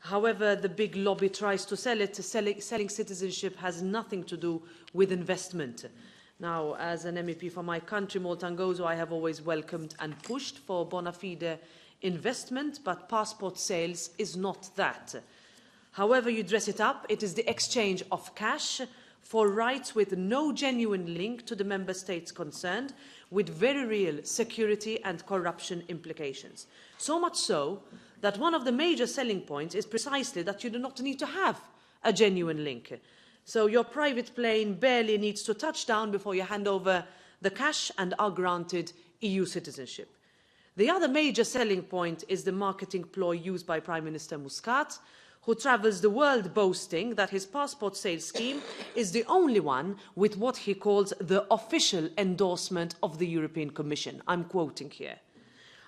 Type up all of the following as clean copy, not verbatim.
However, the big lobby tries to sell it. Selling citizenship has nothing to do with investment. Now, as an MEP for my country, Malta and Gozo, I have always welcomed and pushed for bona fide investment, but passport sales is not that. However you dress it up, it is the exchange of cash for rights with no genuine link to the member states concerned, with very real security and corruption implications. So much so that one of the major selling points is precisely that you do not need to have a genuine link. So your private plane barely needs to touch down before you hand over the cash and are granted EU citizenship. The other major selling point is the marketing ploy used by Prime Minister Muscat, who travels the world boasting that his passport sales scheme is the only one with what he calls the official endorsement of the European Commission. I'm quoting here.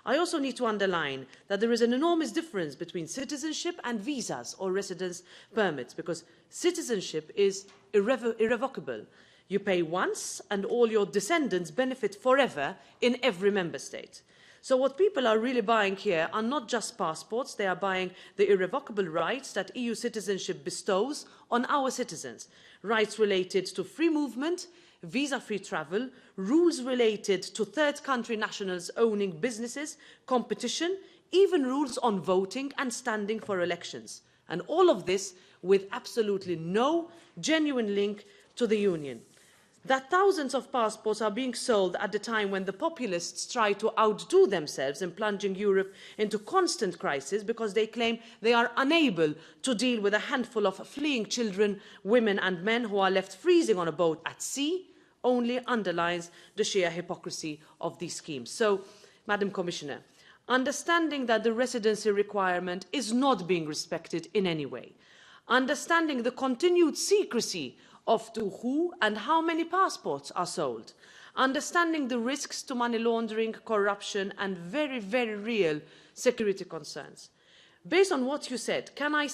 I also need to underline that there is an enormous difference between citizenship and visas or residence permits, because citizenship is irrevocable. You pay once and all your descendants benefit forever in every member state. So what people are really buying here are not just passports, they are buying the irrevocable rights that EU citizenship bestows on our citizens. Rights related to free movement, visa-free travel, rules related to third country nationals owning businesses, competition, even rules on voting and standing for elections. And all of this with absolutely no genuine link to the Union. That thousands of passports are being sold at the time when the populists try to outdo themselves in plunging Europe into constant crisis because they claim they are unable to deal with a handful of fleeing children, women and men who are left freezing on a boat at sea, only underlines the sheer hypocrisy of these schemes. So, Madam Commissioner, understanding that the residency requirement is not being respected in any way, understanding the continued secrecy of to who and how many passports are sold, understanding the risks to money laundering, corruption and very, very real security concerns. Based on what you said, can I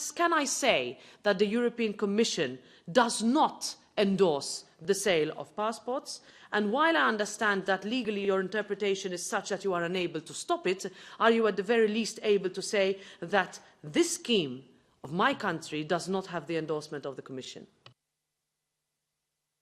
say that the European Commission does not endorse the sale of passports? And while I understand that legally your interpretation is such that you are unable to stop it, are you at the very least able to say that this scheme of my country does not have the endorsement of the Commission?